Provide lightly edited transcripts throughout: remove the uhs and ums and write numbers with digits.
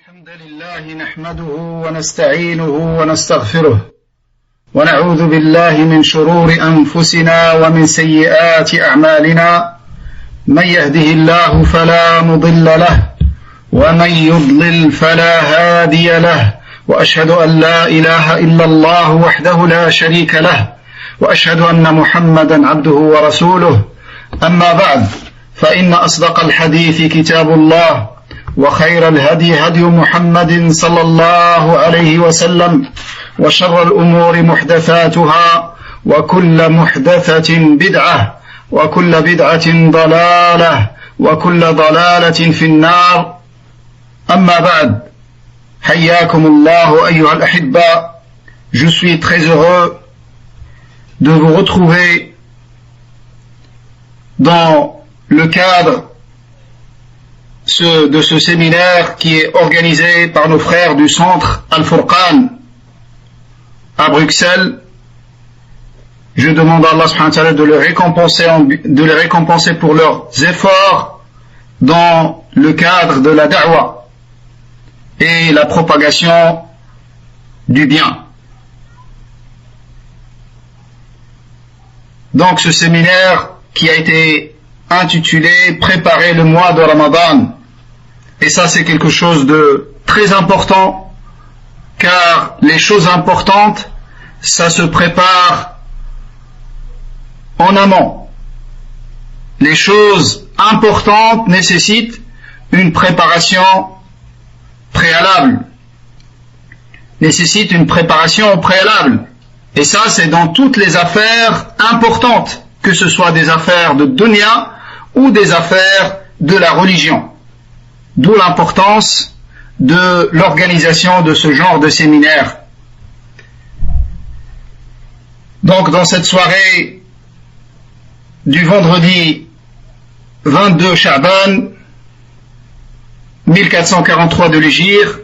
الحمد لله نحمده ونستعينه ونستغفره ونعوذ بالله من شرور أنفسنا ومن سيئات أعمالنا من يهده الله فلا مضل له ومن يضلل فلا هادي له وأشهد أن لا إله إلا الله وحده لا شريك له وأشهد أن محمدا عبده ورسوله أما بعد فإن أصدق الحديث كتاب الله وخير الهدي هدي محمد صلى الله عليه وسلم وشر الأمور محدثاتها وكل محدثة بدعة وكل بدعة ضلالة وكل ضلالة في النار أما بعد حياكم الله أيها الأحبة. Je suis très heureux de vous retrouver dans le cadre de ce séminaire qui est organisé par nos frères du centre Al-Furqan à Bruxelles. Je demande à Allah subhanahu wa ta'ala de les récompenser pour leurs efforts dans le cadre de la da'wa et la propagation du bien. Donc ce séminaire qui a été intitulé « Préparer le mois de Ramadan ». Et ça, c'est quelque chose de très important, car les choses importantes, ça se prépare en amont. Les choses importantes nécessitent une préparation préalable. Et ça, c'est dans toutes les affaires importantes, que ce soit des affaires de dunya ou des affaires de la religion. D'où l'importance de l'organisation de ce genre de séminaire. Donc dans cette soirée du vendredi 22 Sha'ban 1443 de l'Hégire,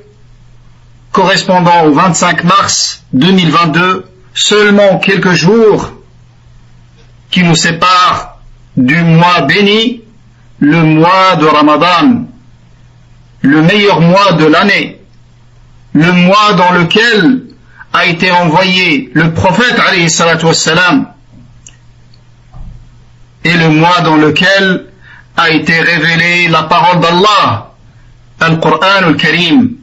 correspondant au 25 mars 2022, seulement quelques jours qui nous séparent du mois béni, le mois de Ramadan, le meilleur mois de l'année, le mois dans lequel a été envoyé le prophète alayhi salatu wassalam, et le mois dans lequel a été révélée la parole d'Allah, Al-Qur'an al-Karim.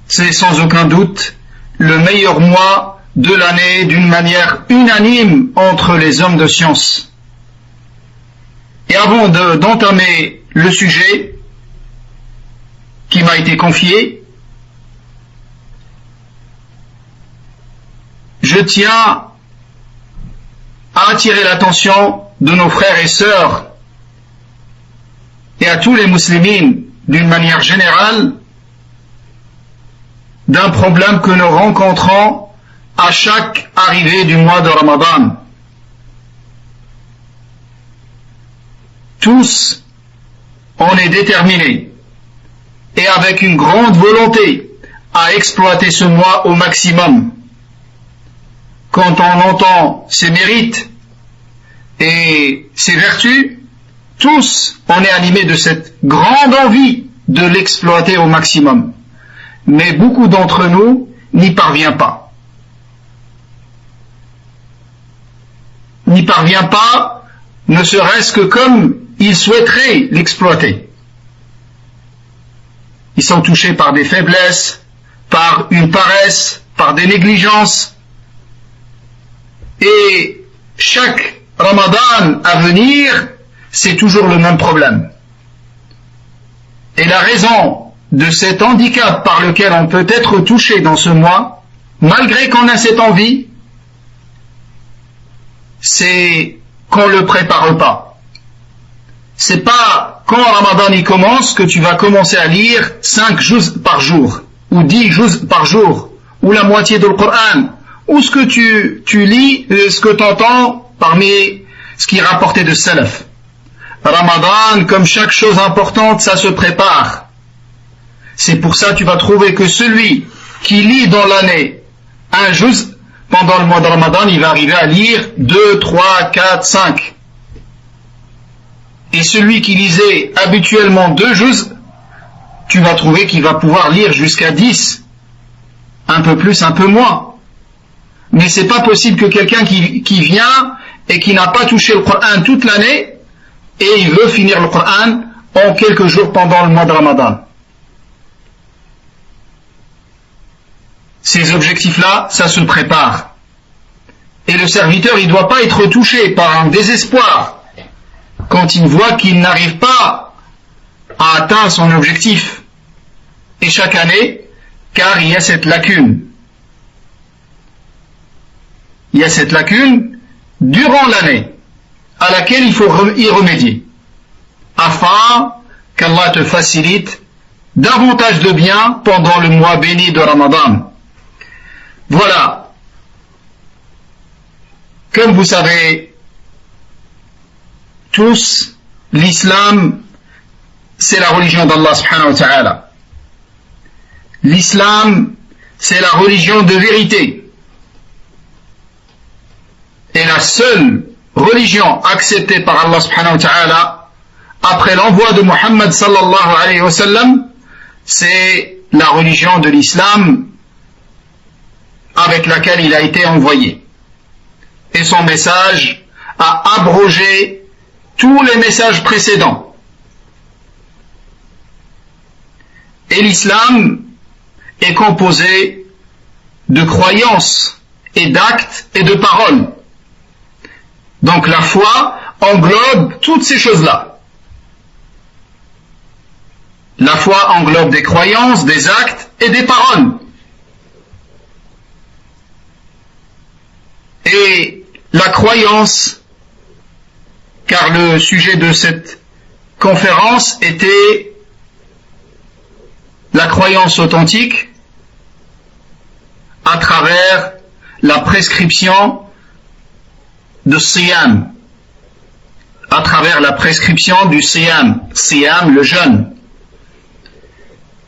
C'est sans aucun doute le meilleur mois de l'année d'une manière unanime entre les hommes de science. Et avant d'entamer le sujet qui m'a été confié, je tiens à attirer l'attention de nos frères et sœurs et à tous les musulmans d'une manière générale d'un problème que nous rencontrons à chaque arrivée du mois de Ramadan. Tous, on est déterminés et avec une grande volonté à exploiter ce mois au maximum. Quand on entend ses mérites et ses vertus, tous, on est animés de cette grande envie de l'exploiter au maximum. Mais beaucoup d'entre nous n'y parvient pas. Ne serait-ce que comme ils souhaiteraient l'exploiter. Ils sont touchés par des faiblesses, par une paresse, par des négligences. Et chaque Ramadan à venir, c'est toujours le même problème. Et la raison de cet handicap par lequel on peut être touché dans ce mois, malgré qu'on a cette envie, c'est qu'on ne le prépare pas. C'est pas quand Ramadan y commence que tu vas commencer à lire 5 juz par jour, ou 10 juz par jour, ou la moitié de Coran, ou ce que tu lis, ce que tu entends parmi ce qui est rapporté de Salaf. Ramadan, comme chaque chose importante, ça se prépare. C'est pour ça que tu vas trouver que celui qui lit dans l'année un juz, pendant le mois de Ramadan, il va arriver à lire 2, 3, 4, 5. Et celui qui lisait habituellement 2 juz, tu vas trouver qu'il va pouvoir lire jusqu'à 10, un peu plus, un peu moins. Mais c'est pas possible que quelqu'un qui vient et qui n'a pas touché le Coran toute l'année et il veut finir le Coran en quelques jours pendant le mois de Ramadan. Ces objectifs-là, ça se prépare. Et le serviteur, il ne doit pas être touché par un désespoir quand il voit qu'il n'arrive pas à atteindre son objectif. Et chaque année, car il y a cette lacune. Il y a cette lacune durant l'année à laquelle il faut y remédier afin qu'Allah te facilite davantage de bien pendant le mois béni de Ramadan. Voilà. Comme vous savez tous, l'islam, c'est la religion d'Allah subhanahu wa ta'ala. L'islam, c'est la religion de vérité. Et la seule religion acceptée par Allah subhanahu wa ta'ala après l'envoi de Muhammad sallallahu alayhi wa sallam, c'est la religion de l'islam avec laquelle il a été envoyé. Et son message a abrogé tous les messages précédents. Et l'islam est composé de croyances et d'actes et de paroles. Donc la foi englobe toutes ces choses-là. La foi englobe des croyances, des actes et des paroles. Et la croyance, car le sujet de cette conférence était la croyance authentique à travers la prescription de Siyam, à travers la prescription du Siyam, Siyam, le jeûne.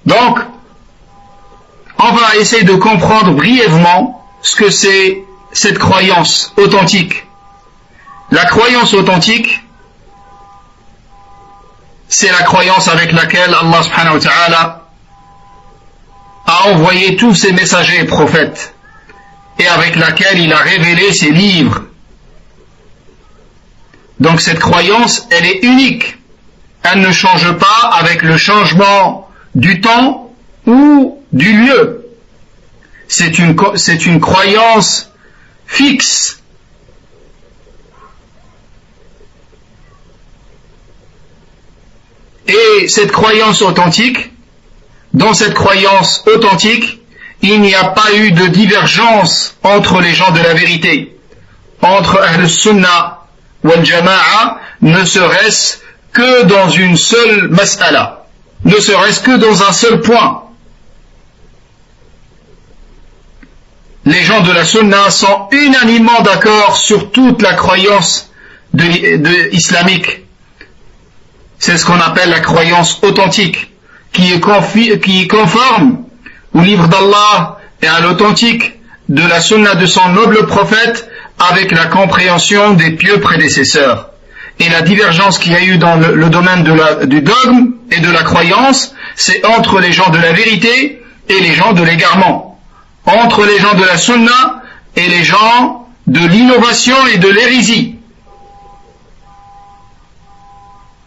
Donc, on va essayer de comprendre brièvement ce que c'est cette croyance authentique. La croyance authentique, c'est la croyance avec laquelle Allah subhanahu wa ta'ala a envoyé tous ses messagers et prophètes et avec laquelle il a révélé ses livres. Donc cette croyance, elle est unique. Elle ne change pas avec le changement du temps ou du lieu. C'est une croyance fixe. Et cette croyance authentique, dans cette croyance authentique, il n'y a pas eu de divergence entre les gens de la vérité, entre Ahl-Sunnah wal Jama'a, ne serait-ce que dans une seule mas'ala, ne serait-ce que dans un seul point. Les gens de la Sunna sont unanimement d'accord sur toute la croyance islamique. C'est ce qu'on appelle la croyance authentique, qui est conforme au livre d'Allah et à l'authentique de la Sunna de son noble prophète, avec la compréhension des pieux prédécesseurs. Et la divergence qu'il y a eu dans le domaine du dogme et de la croyance, c'est entre les gens de la vérité et les gens de l'égarement, entre les gens de la sunna et les gens de l'innovation et de l'hérésie.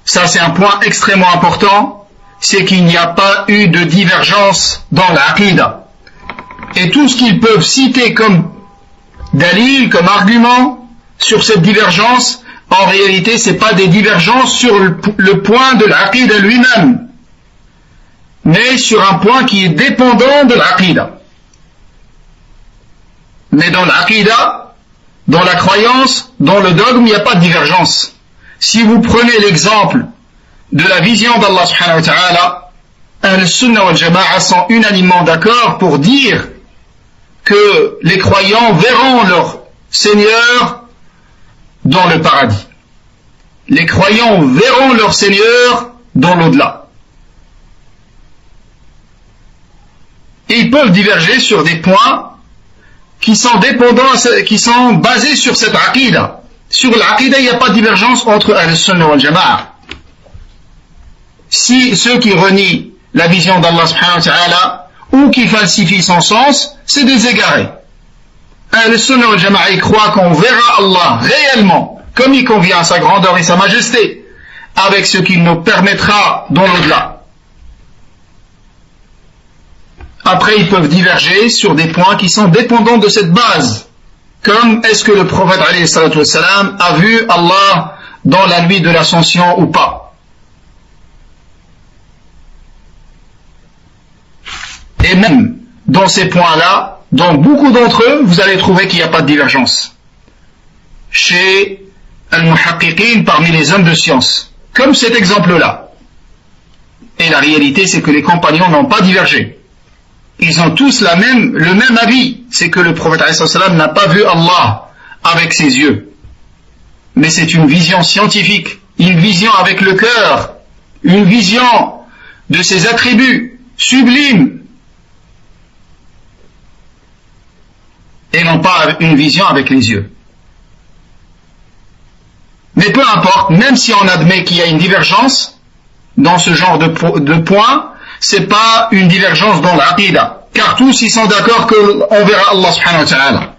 Ça, c'est un point extrêmement important, c'est qu'il n'y a pas eu de divergence dans l'aqida. Et tout ce qu'ils peuvent citer comme dalil, comme argument sur cette divergence, en réalité, ce n'est pas des divergences sur le point de l'aqida lui-même, mais sur un point qui est dépendant de l'aqida. Mais dans l'aqida, dans la croyance, dans le dogme, il n'y a pas de divergence. Si vous prenez l'exemple de la vision d'Allah subhanahu wa ta'ala, Ahl-Sunnah wal Jama'a sont unanimement d'accord pour dire que les croyants verront leur Seigneur dans le paradis. Les croyants verront leur Seigneur dans l'au-delà. Et ils peuvent diverger sur des points qui sont dépendants, qui sont basés sur cette aqida. Sur l'aqida, il n'y a pas de divergence entre Ahl-Sunnah wal Jama'a. Si ceux qui renient la vision d'Allah subhanahu wa ta'ala ou qui falsifient son sens, c'est des égarés. Ahl-Sunnah wal Jama'a croit qu'on verra Allah réellement, comme il convient à sa grandeur et sa majesté, avec ce qu'il nous permettra dans l'au-delà. Après, ils peuvent diverger sur des points qui sont dépendants de cette base, comme est-ce que le prophète alayhi salatu wassalam a vu Allah dans la nuit de l'ascension ou pas. Et même dans ces points-là, dans beaucoup d'entre eux, vous allez trouver qu'il n'y a pas de divergence. Chez al-muhaqqiqin, parmi les hommes de science, comme cet exemple-là. Et la réalité, c'est que les compagnons n'ont pas divergé. Ils ont tous le même avis, c'est que le prophète ﷺ n'a pas vu Allah avec ses yeux. Mais c'est une vision scientifique, une vision avec le cœur, une vision de ses attributs sublimes, et non pas une vision avec les yeux. Mais peu importe, même si on admet qu'il y a une divergence dans ce genre de points, c'est pas une divergence dans l'aqida, car tous ils sont d'accord qu'on verra Allah subhanahu wa ta'ala.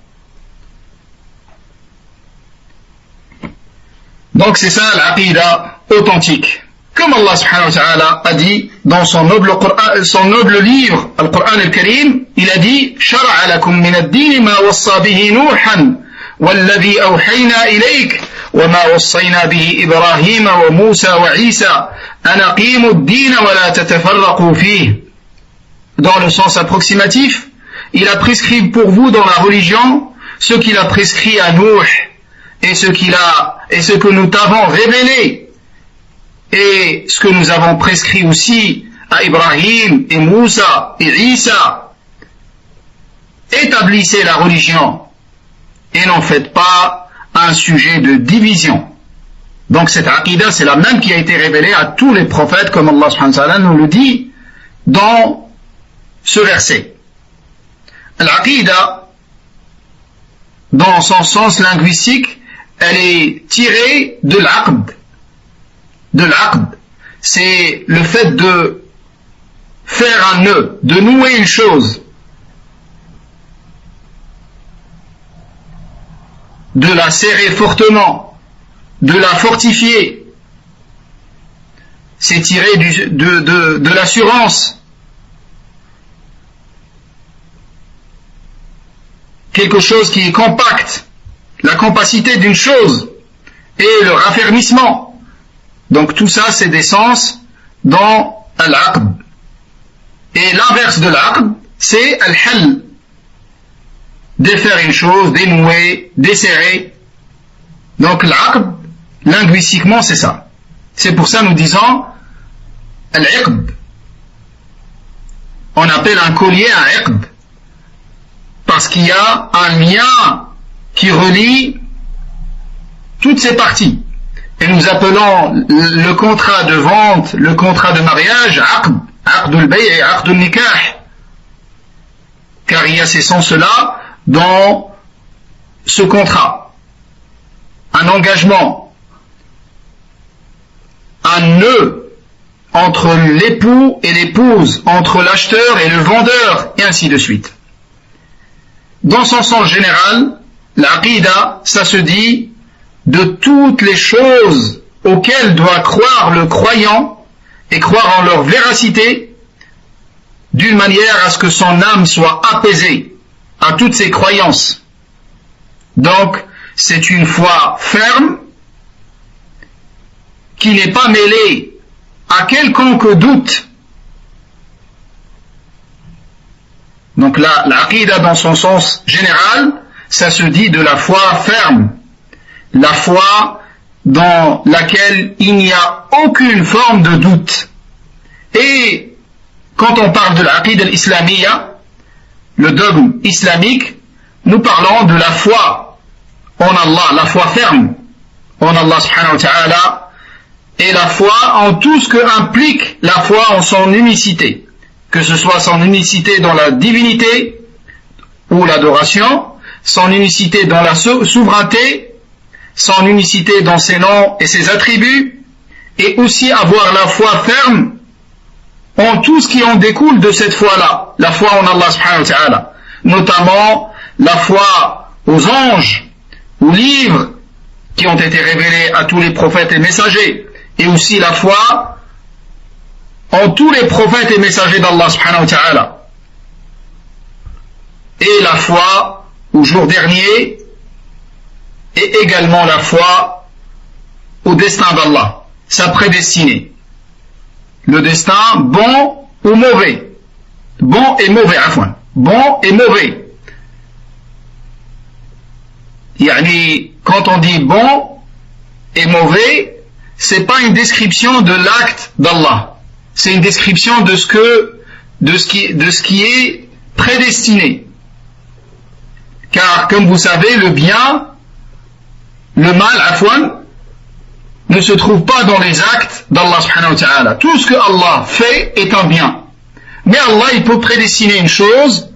Donc c'est ça l'aqida authentique. Comme Allah subhanahu wa ta'ala a dit dans son noble livre, Al-Qur'an al-Karim, il a dit: Shara'a lakum min ad-din ma wassa bihi Nuhan والذي أوحينا إليك وما وصينا به إبراهيم وموسى وعيسى أن أقيموا الدين ولا تتفرقوا فيه. Dans le sens approximatif, il a prescrit pour vous dans la religion ce qu'il a prescrit à Nuh et ce que nous t'avons révélé et ce que nous avons prescrit aussi à Ibrahim et Moussa et Isa. Établissez la religion et n'en faites pas un sujet de division. Donc cette aqidah, c'est la même qui a été révélée à tous les prophètes, comme Allah subhanahu wa ta'ala nous le dit dans ce verset. L'aqidah, dans son sens linguistique, elle est tirée de l'aqd. De l'aqd, c'est le fait de faire un nœud, de nouer une chose, de la serrer fortement, de la fortifier. C'est tiré de l'assurance. Quelque chose qui est compact, la compacité d'une chose et le raffermissement. Donc tout ça, c'est des sens dans al-aqd. Et l'inverse de l'aqd, c'est al-hal. Défaire une chose, dénouer, desserrer. Donc l'aqd, linguistiquement, c'est ça. C'est pour ça nous disons al-iqd. On appelle un collier un iqd, parce qu'il y a un lien qui relie toutes ces parties. Et nous appelons le contrat de vente, le contrat de mariage, aqd, aqdul bay' et aqdul nikah. Car il y a ces sens-là dans ce contrat. Un engagement, un nœud entre l'époux et l'épouse, entre l'acheteur et le vendeur, et ainsi de suite. Dans son sens général, l'aqida, ça se dit de toutes les choses auxquelles doit croire le croyant et croire en leur véracité, d'une manière à ce que son âme soit apaisée à toutes ses croyances. Donc, c'est une foi ferme qui n'est pas mêlée à quelconque doute. Donc là, l'aqida dans son sens général, ça se dit de la foi ferme, la foi dans laquelle il n'y a aucune forme de doute. Et quand on parle de l'aqida al-islamiyya, le dogme islamique, nous parlons de la foi en Allah, la foi ferme en Allah subhanahu wa ta'ala, et la foi en tout ce que implique la foi en son unicité, que ce soit son unicité dans la divinité ou l'adoration, son unicité dans la souveraineté, son unicité dans ses noms et ses attributs, et aussi avoir la foi ferme en tout ce qui en découle de cette foi-là, la foi en Allah subhanahu wa ta'ala, notamment la foi aux anges, aux livres qui ont été révélés à tous les prophètes et messagers, et aussi la foi en tous les prophètes et messagers d'Allah subhanahu wa ta'ala, et la foi au jour dernier, et également la foi au destin d'Allah, sa prédestinée. Le destin bon ou mauvais. Bon et mauvais, afwan. Bon et mauvais. Yani, quand on dit bon et mauvais, c'est pas une description de l'acte d'Allah. C'est une description de ce qui est prédestiné. Car, comme vous savez, le bien, le mal, afwan, ne se trouve pas dans les actes d'Allah subhanahu wa ta'ala. Tout ce que Allah fait est un bien. Mais Allah, il peut prédestiner une chose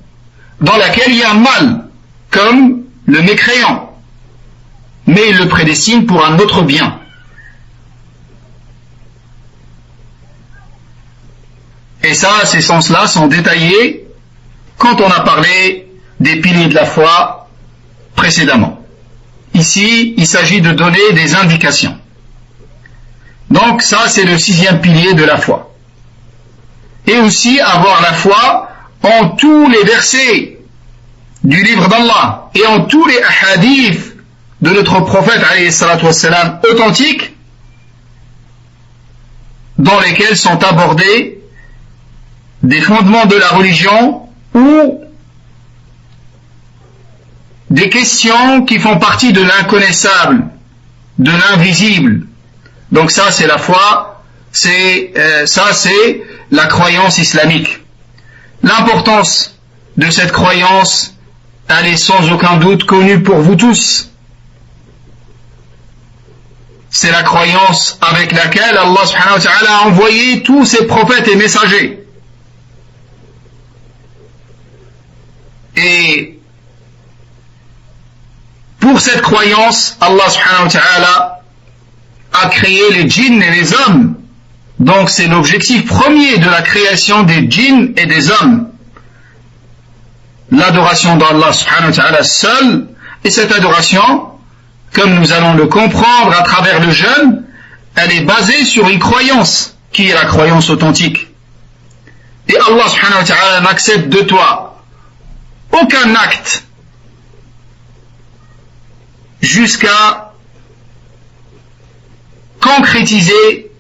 dans laquelle il y a un mal, comme le mécréant. Mais il le prédestine pour un autre bien. Et ça, ces sens-là sont détaillés quand on a parlé des piliers de la foi précédemment. Ici, il s'agit de donner des indications. Donc ça, c'est le 6e pilier de la foi. Et aussi avoir la foi en tous les versets du livre d'Allah et en tous les hadiths de notre prophète alayhi salatu wassalam authentiques, dans lesquels sont abordés des fondements de la religion ou des questions qui font partie de l'inconnaissable, de l'invisible. Donc ça, c'est la foi, c'est la croyance islamique. L'importance de cette croyance, elle est sans aucun doute connue pour vous tous. C'est la croyance avec laquelle Allah subhanahu wa ta'ala a envoyé tous ses prophètes et messagers. Et pour cette croyance, Allah subhanahu wa ta'ala a créé les djinns et les hommes. Donc c'est l'objectif premier de la création des djinns et des hommes. L'adoration d'Allah subhanahu wa ta'ala seul, et cette adoration, comme nous allons le comprendre à travers le jeûne, elle est basée sur une croyance, qui est la croyance authentique. Et Allah subhanahu wa ta'ala n'accepte de toi aucun acte jusqu'à concrétiser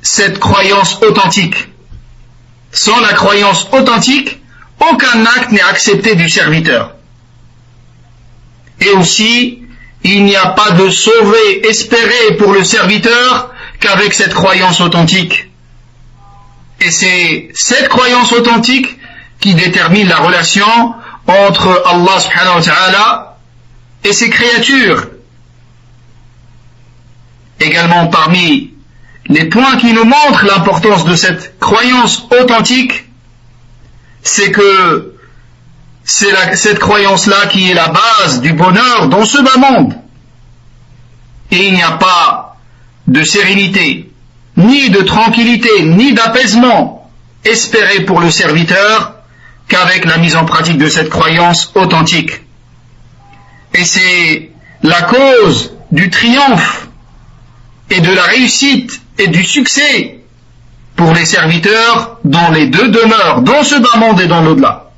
cette croyance authentique. Sans la croyance authentique, aucun acte n'est accepté du serviteur. Et aussi, il n'y a pas de sauvé espéré pour le serviteur qu'avec cette croyance authentique. Et c'est cette croyance authentique qui détermine la relation entre Allah subhanahu wa ta'ala et ses créatures. Également parmi les points qui nous montrent l'importance de cette croyance authentique, c'est que c'est cette croyance-là qui est la base du bonheur dans ce bas monde. Et il n'y a pas de sérénité, ni de tranquillité, ni d'apaisement espéré pour le serviteur qu'avec la mise en pratique de cette croyance authentique. Et c'est la cause du triomphe et de la réussite et du succès pour les serviteurs dans les deux demeures, dans ce bas monde et dans l'au-delà.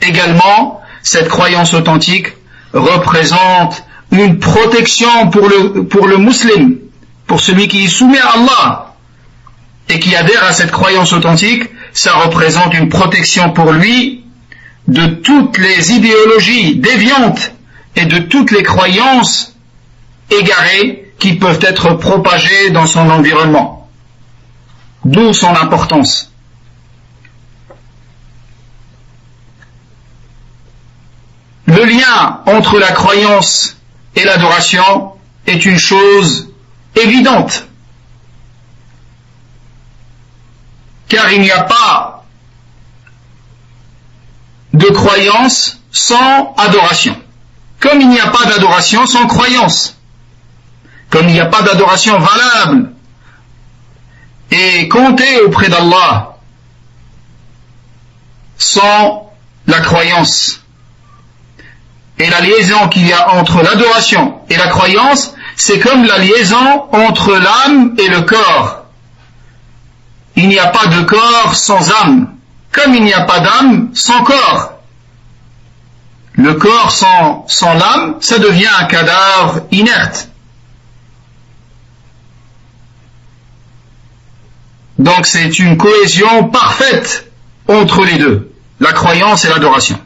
Également, cette croyance authentique représente une protection pour le musulman, pour celui qui est soumis à Allah et qui adhère à cette croyance authentique. Ça représente une protection pour lui de toutes les idéologies déviantes et de toutes les croyances égarées qui peuvent être propagées dans son environnement. D'où son importance. Le lien entre la croyance et l'adoration est une chose évidente. Car il n'y a pas de croyance sans adoration. Comme il n'y a pas d'adoration sans croyance. Comme il n'y a pas d'adoration valable et comptée auprès d'Allah sans la croyance. Et la liaison qu'il y a entre l'adoration et la croyance, c'est comme la liaison entre l'âme et le corps. Il n'y a pas de corps sans âme, comme il n'y a pas d'âme sans corps. Le corps sans l'âme, ça devient un cadavre inerte. Donc c'est une cohésion parfaite entre les deux, la croyance et l'adoration.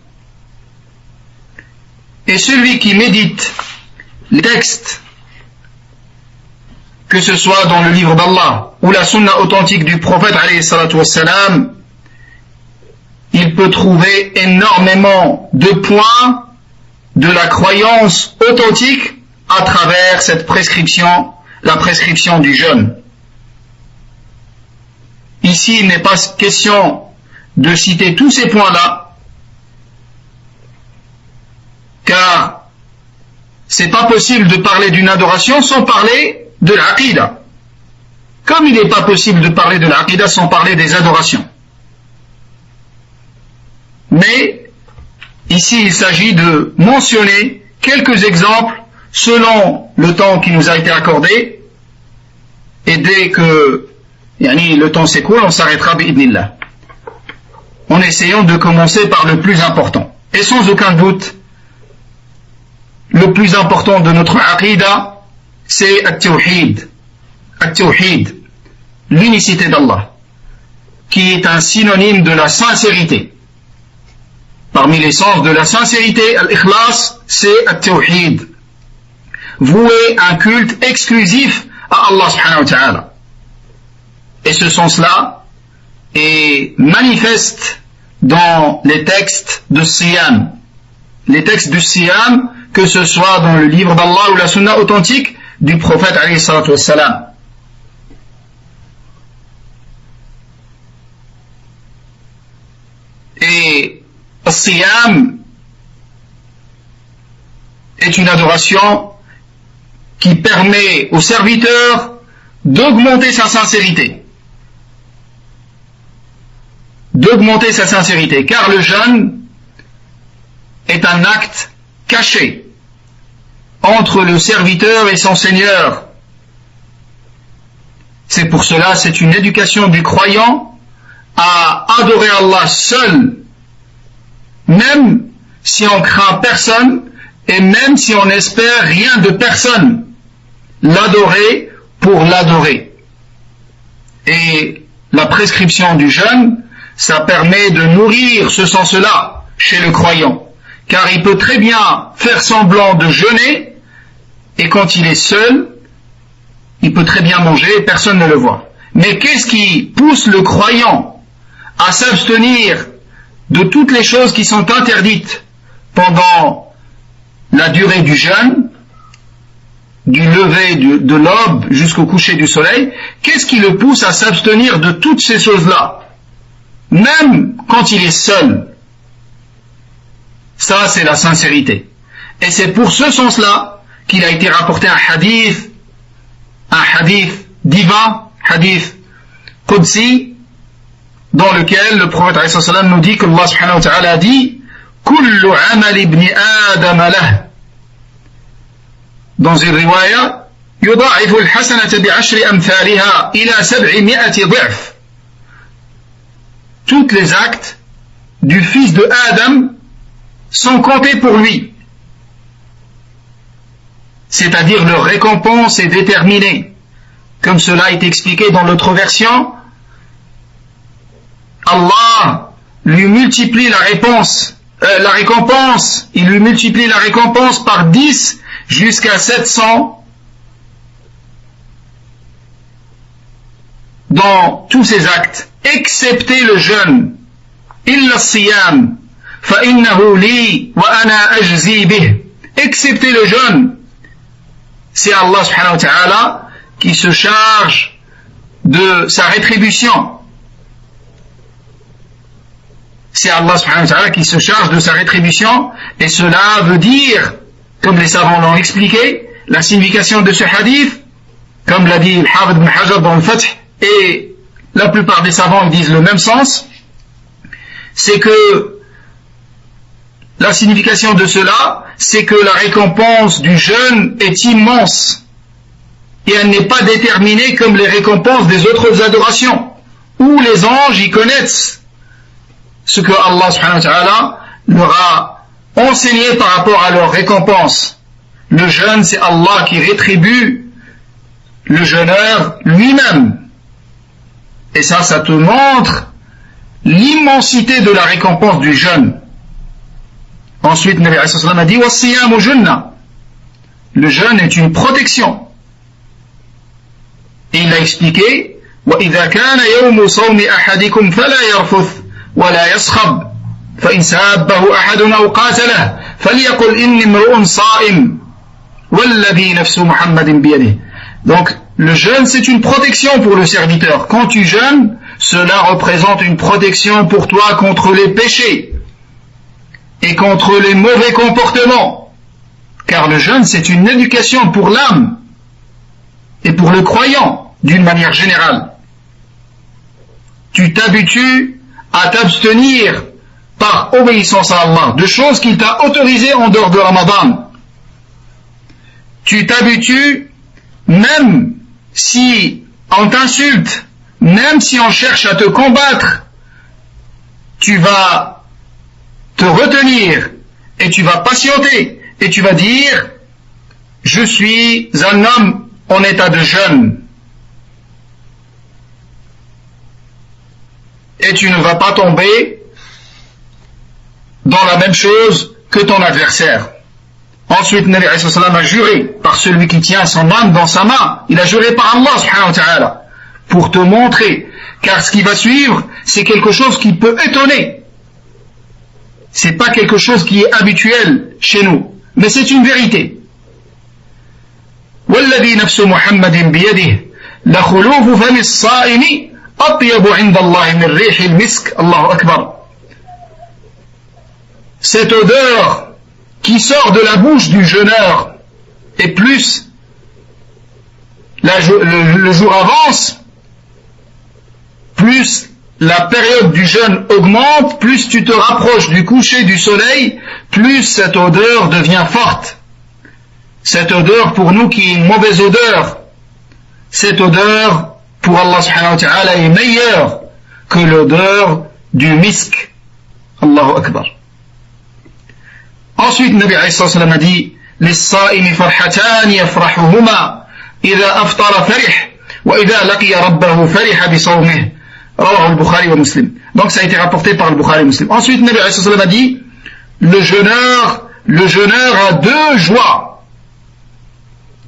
Et celui qui médite les textes, que ce soit dans le livre d'Allah ou la sunna authentique du prophète alayhi salatu wassalam, il peut trouver énormément de points de la croyance authentique à travers cette prescription, la prescription du jeûne. Ici, il n'est pas question de citer tous ces points-là, car c'est pas possible de parler d'une adoration sans parler de l'aqida. Comme il n'est pas possible de parler de l'aqida sans parler des adorations. Mais ici, il s'agit de mentionner quelques exemples selon le temps qui nous a été accordé, et dès que le temps s'écoule, on s'arrêtera bi'idnillah. En essayant de commencer par le plus important. Et sans aucun doute, le plus important de notre aqida, c'est at-tawhid. At-tawhid, l'unicité d'Allah, qui est un synonyme de la sincérité. Parmi les sens de la sincérité, al-ikhlas, c'est at-tawhid. Vouer un culte exclusif à Allah subhanahu wa ta'ala. Et ce sens-là est manifeste dans les textes de Siyam. Les textes du Siyam, que ce soit dans le livre d'Allah ou la sunna authentique du prophète alayhi salatu wassalam. Et le Siyam est une adoration qui permet au serviteur d'augmenter sa sincérité. D'augmenter sa sincérité, car le jeûne est un acte caché entre le serviteur et son Seigneur. C'est pour cela, c'est une éducation du croyant à adorer Allah seul, même si on craint personne et même si on n'espère rien de personne. L'adorer pour l'adorer. Et la prescription du jeûne, ça permet de nourrir ce sens-là chez le croyant, car il peut très bien faire semblant de jeûner, et quand il est seul, il peut très bien manger et personne ne le voit. Mais qu'est-ce qui pousse le croyant à s'abstenir de toutes les choses qui sont interdites pendant la durée du jeûne, du lever de l'aube jusqu'au coucher du soleil? Qu'est-ce qui le pousse à s'abstenir de toutes ces choses-là, même quand il est seul? Ça, c'est la sincérité. Et c'est pour ce sens-là qu'il a été rapporté un hadith divin, hadith qudsi, dans lequel le prophète alayhi salam nous dit que Allah subhanahu wa ta'ala a dit kullu amal ibn adam lah. Dans une riwaya, yudha'ifu al-hasanata bi'ashri amthaliha ila 700 ضعف. Tous les actes du fils de Adam sont comptés pour lui. C'est-à-dire leur récompense est déterminée. Comme cela est expliqué dans l'autre version, Allah lui multiplie la récompense, il lui multiplie la récompense par 10 jusqu'à 700 dans tous ses actes, excepté le jeûne. Illa siyam, fa innahu li wa ana ajzi bih. Excepté le jeûne, c'est Allah subhanahu wa ta'ala qui se charge de sa rétribution. C'est Allah subhanahu wa ta'ala qui se charge de sa rétribution, et cela veut dire, comme les savants l'ont expliqué, la signification de ce hadith, comme l'a dit Al-Hafidh ibn Hajar dans le Fath, et la plupart des savants disent le même sens, c'est que la signification de cela, c'est que la récompense du jeûne est immense et elle n'est pas déterminée comme les récompenses des autres adorations, où les anges y connaissent ce que Allah subhanahu wa ta'ala leur a enseigné par rapport à leur récompense. Le jeûne, c'est Allah qui rétribue le jeûneur lui-même. Et ça te montre l'immensité de la récompense du jeûne. Ensuite, Nabi alayhi salam a dit وَالصِّيَامُ جُنَّةٌ. Le jeûne est une protection. Et il a expliqué وَإِذَا كَانَ يَوْمُ صَوْمِ أَحَدِكُمْ فَلَا يَرْفُثْ وَلَا يَصْخَبْ فَإِنْ سَابَّهُ أَحَدٌ أَوْ قَاتَلَهُ فَلْيَقُلْ إِنِّي امْرُؤٌ صَائِمٌ وَالَّذِي نَفْسُ مُحَمَّدٍ بِيَدِهِ. Donc, le jeûne, c'est une protection pour le serviteur. Quand tu jeûnes, cela représente une protection pour toi contre les péchés et contre les mauvais comportements. Car le jeûne, c'est une éducation pour l'âme et pour le croyant, d'une manière générale. Tu t'habitues à t'abstenir par obéissance à Allah de choses qu'il t'a autorisées en dehors de Ramadan. Tu t'habitues, même si on t'insulte, même si on cherche à te combattre, tu vas te retenir et tu vas patienter et tu vas dire je suis un homme en état de jeûne. Et tu ne vas pas tomber dans la même chose que ton adversaire. Ensuite, Nabi alayhi salam a juré par celui qui tient son âme dans sa main. Il a juré par Allah subhanahu wa ta'ala pour te montrer, car ce qui va suivre, c'est quelque chose qui peut étonner. C'est pas quelque chose qui est habituel chez nous, mais c'est une vérité. وَالَّذِي نَفْسُ مُحَمَّدٍ بِيَدِهِ لَخُلُوفُ فَمِ الصَّائِمِ أَطْيَبُ عِنْدَ اللَّهِ مِنْ رِيحِ الْمِسْكِ. Allahu Akbar. Cette odeur qui sort de la bouche du jeûneur, et plus le jour avance, plus la période du jeûne augmente, plus tu te rapproches du coucher du soleil, plus cette odeur devient forte. Cette odeur pour nous qui est une mauvaise odeur, cette odeur pour Allah subhanahu wa ta'ala est meilleure que l'odeur du misk. Allahu Akbar. Ensuite, Nabi alayhi salam a dit لِلصَّائِمِ فَرْحَتَانِ يَفْرَحُهُمَا إِذَا أَفْطَرَ فَرِحَ وَإِذَا لَقِيَ رَبَّهُ فَرِحَ بِصَوْمِهِ. Rawahu al-Bukhari wa Muslim. Donc ça a été rapporté par le Bukhari et Muslim. Ensuite, Nabi alayhi salam a dit le jeûneur a deux joies.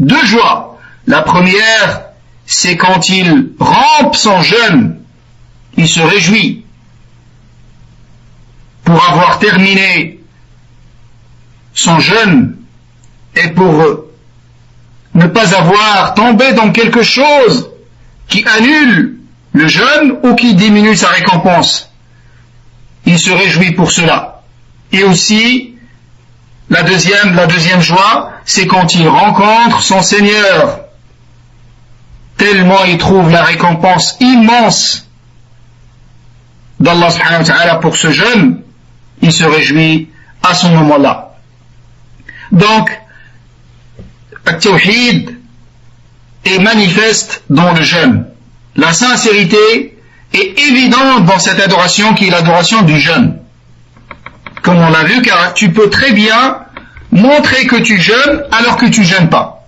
Deux joies. La première, c'est quand il rampe son jeûne, il se réjouit pour avoir terminé son jeûne et pour ne pas avoir tombé dans quelque chose qui annule le jeûne ou qui diminue sa récompense. Il se réjouit pour cela. Et aussi, la deuxième joie, c'est quand il rencontre son Seigneur. Tellement il trouve la récompense immense d'Allah subhanahu wa ta'ala pour ce jeûne, il se réjouit à ce moment-là. Donc, At-Tawhid est manifeste dans le jeûne. La sincérité est évidente dans cette adoration qui est l'adoration du jeûne. Comme on l'a vu, car tu peux très bien montrer que tu jeûnes alors que tu jeûnes pas.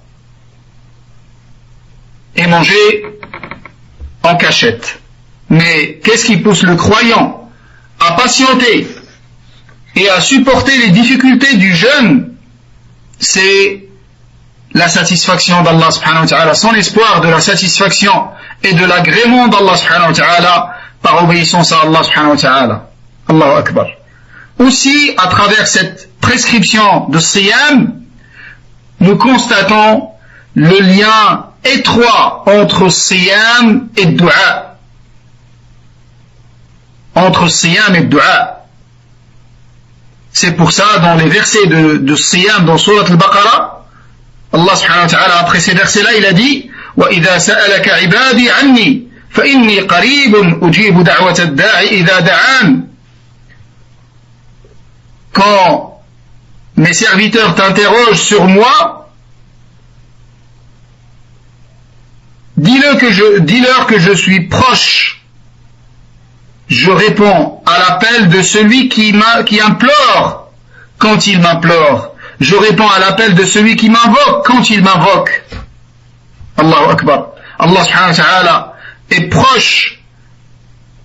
Et manger en cachette. Mais qu'est-ce qui pousse le croyant à patienter et à supporter les difficultés du jeûne? C'est la satisfaction d'Allah subhanahu wa ta'ala, son espoir de la satisfaction et de l'agrément d'Allah subhanahu wa ta'ala par obéissance à Allah subhanahu wa ta'ala. Allahu Akbar. Aussi, à travers cette prescription de siyam, nous constatons le lien étroit entre siyam et dua. Entre siyam et dua. C'est pour ça, dans les versets de siyam dans Surat al-Baqarah, Allah subhanahu wa ta'ala, après ces versets-là, il a dit وَإِذَا سَأَلَكَ عِبَادِي عَنِّي فَإِنِّي قَرِيبٌ أُجِيبُ دَعْوَةَ الدَّاعِ إِذَا دَعَانِ quand mes serviteurs t'interrogent sur moi, dis-leur que je suis proche. Je réponds à l'appel de celui qui implore quand il m'implore. Je réponds à l'appel de celui qui m'invoque quand il m'invoque. Allahu Akbar. Allah subhanahu wa ta'ala est proche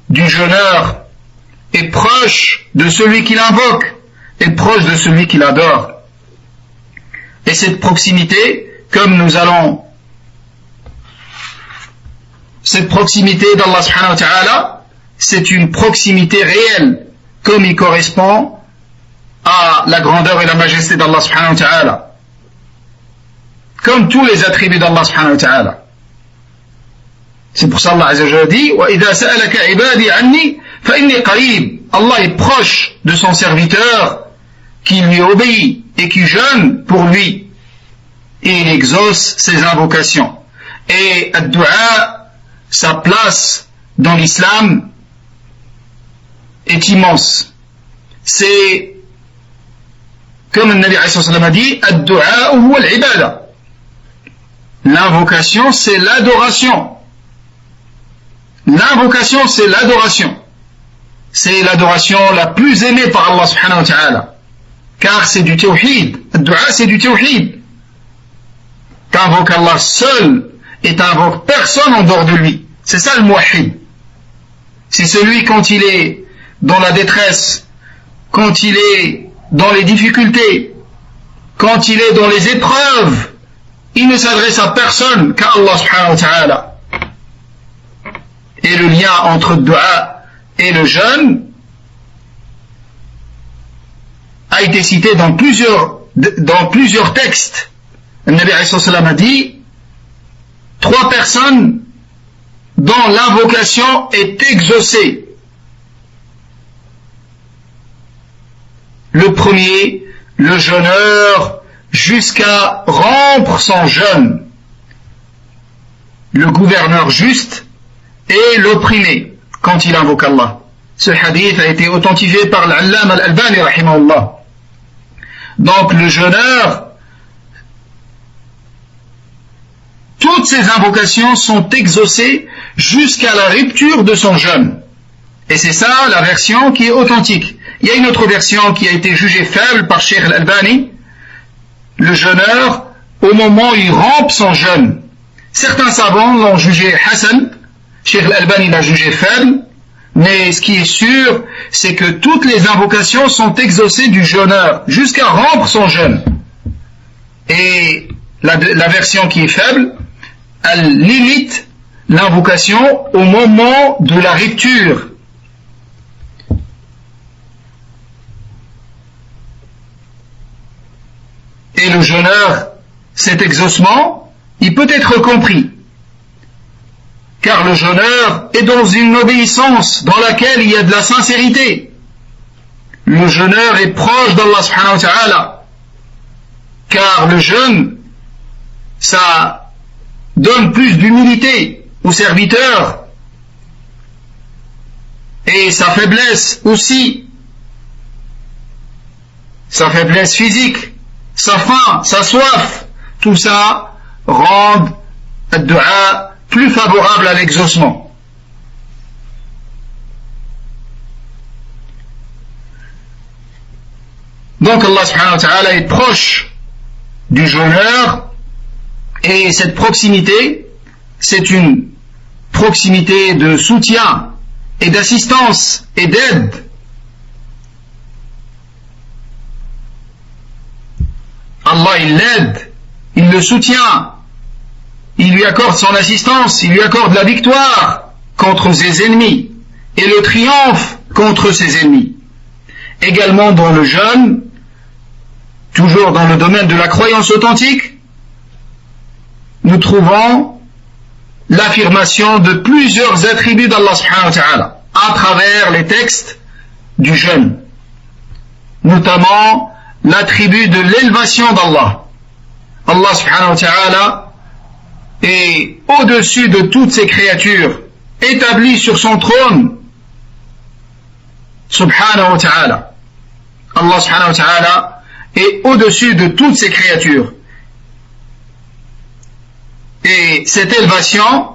du jeûneur, est proche de celui qui l'invoque, est proche de celui qui l'adore. Et cette proximité, cette proximité d'Allah subhanahu wa ta'ala, c'est une proximité réelle, comme il correspond à la grandeur et la majesté d'Allah subhanahu wa ta'ala, comme tous les attributs d'Allah subhanahu wa ta'ala. C'est pour ça Allah azza wa jalla dit وَإِذَا سَأَلَكَ عِبَادِي عَنِّي فَإِنِّي قَرِيبٌ. Allah est proche de son serviteur qui lui obéit et qui jeûne pour lui, et il exauce ses invocations. Et ad-du'a, sa place dans l'islam est immense. C'est comme le Nabi alayhi wa sallam a dit, ad-du'a huwa al-ibada. L'invocation, c'est l'adoration. L'invocation, c'est l'adoration. C'est l'adoration la plus aimée par Allah subhanahu wa ta'ala. Car c'est du tawhid. Ad-du'a, c'est du tawhid. T'invoques Allah seul et t'invoques personne en dehors de lui. C'est ça le muwahhid. C'est celui quand il est dans la détresse, quand il est dans les difficultés, quand il est dans les épreuves, il ne s'adresse à personne qu'à Allah subhanahu wa ta'ala. Et le lien entre le dua et le jeûne a été cité dans plusieurs textes. Le Nabi alayhi wa sallam a dit 3 personnes dont l'invocation est exaucée. Le premier, le jeûneur, jusqu'à rompre son jeûne. Le gouverneur juste et l'opprimé quand il invoque Allah. Ce hadith a été authentifié par l'Allama al-Albani rahimahullah. Donc le jeûneur, toutes ses invocations sont exaucées jusqu'à la rupture de son jeûne. Et c'est ça la version qui est authentique. Il y a une autre version qui a été jugée faible par Cheikh al-Albani. Le jeûneur, au moment où il rompt son jeûne. Certains savants l'ont jugé Hassan, Cheikh al-Albani l'a jugé faible, mais ce qui est sûr, c'est que toutes les invocations sont exaucées du jeûneur, jusqu'à rompre son jeûne. Et la version qui est faible, elle limite l'invocation au moment de la rupture. Et le jeûneur, cet exaucement, il peut être compris. Car le jeûneur est dans une obéissance dans laquelle il y a de la sincérité. Le jeûneur est proche d'Allah subhanahu wa ta'ala. Car le jeûne, ça donne plus d'humilité au serviteur. Et sa faiblesse aussi. Sa faiblesse physique, sa faim, sa soif, tout ça rend le dua plus favorable à l'exaucement. Donc Allah subhanahu wa ta'ala est proche du jeûneur, et cette proximité, c'est une proximité de soutien et d'assistance et d'aide. Allah, il l'aide, il le soutient, il lui accorde son assistance, il lui accorde la victoire contre ses ennemis et le triomphe contre ses ennemis. Également dans le jeûne, toujours dans le domaine de la croyance authentique, nous trouvons l'affirmation de plusieurs attributs d'Allah subhanahu wa ta'ala à travers les textes du jeûne, notamment l'attribut de l'élévation d'Allah. Allah subhanahu wa ta'ala est au-dessus de toutes ses créatures, établi sur son trône, subhanahu wa ta'ala. Allah subhanahu wa ta'ala est au-dessus de toutes ses créatures. Et cette élévation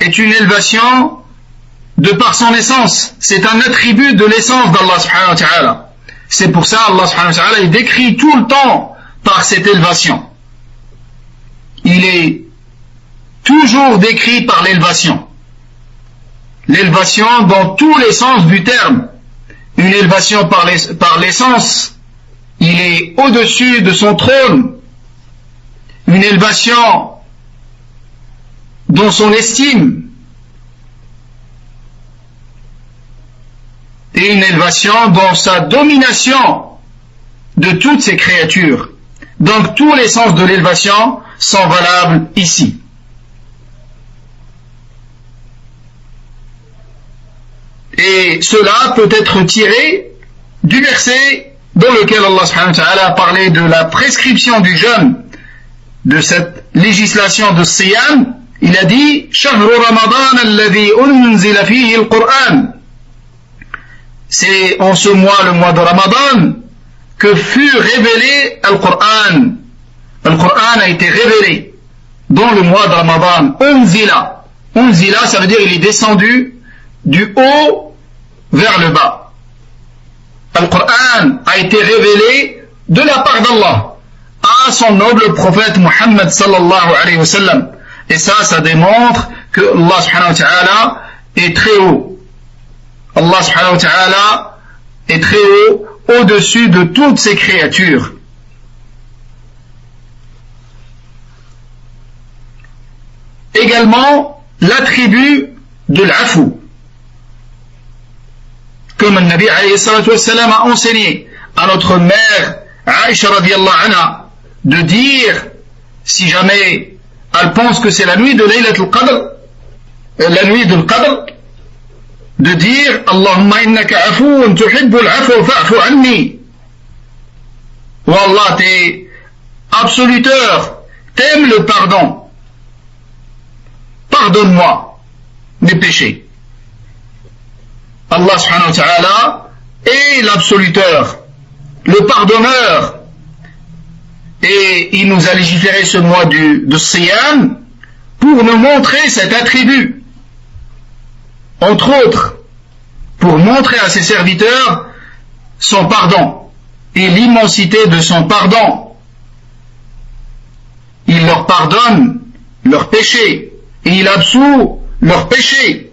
est une élévation de par son essence. C'est un attribut de l'essence d'Allah subhanahu wa ta'ala. C'est pour ça Allah subhanahu wa ta'ala est décrit tout le temps par cette élévation. Il est toujours décrit par l'élévation. L'élévation dans tous les sens du terme. Une élévation par l'essence. Il est au-dessus de son trône. Une élévation dans son estime. Et une élévation dans sa domination de toutes ses créatures. Donc tous les sens de l'élévation sont valables ici. Et cela peut être tiré du verset dans lequel Allah subhanahu wa ta'ala a parlé de la prescription du jeûne, de cette législation de Siyam. Il a dit Shahru Ramadan alladhi unzila fihi al-Qur'an. C'est en ce mois, le mois de Ramadan, que fut révélé Al-Qur'an. Al-Qur'an a été révélé dans le mois de Ramadan. Unzila. Unzila, ça veut dire il est descendu du haut vers le bas. Al-Qur'an a été révélé de la part d'Allah à son noble prophète Muhammad sallallahu alayhi wa sallam. Et ça démontre que Allah subhanahu wa ta'ala est très haut. Allah subhanahu wa ta'ala est très haut, au-dessus de toutes ses créatures. Également, l'attribut de l'afou. Comme le Nabi alayhi salatu wassalam a enseigné à notre mère Aïcha radiyallahu anha de dire, si jamais elle pense que c'est la nuit de Laylatul Qadr, la nuit de Qadr, de dire Allahumma innaka afoun tuhibbul afwa fa'fu anni. Oh Allah, t'es absoluteur, t'aimes le pardon, pardonne-moi mes péchés. Allah subhanahu wa ta'ala est l'absoluteur, le pardonneur. Et il nous a légiféré ce mois de Siyam pour nous montrer cet attribut. Entre autres, pour montrer à ses serviteurs son pardon et l'immensité de son pardon. Il leur pardonne leurs péchés et il absout leurs péchés.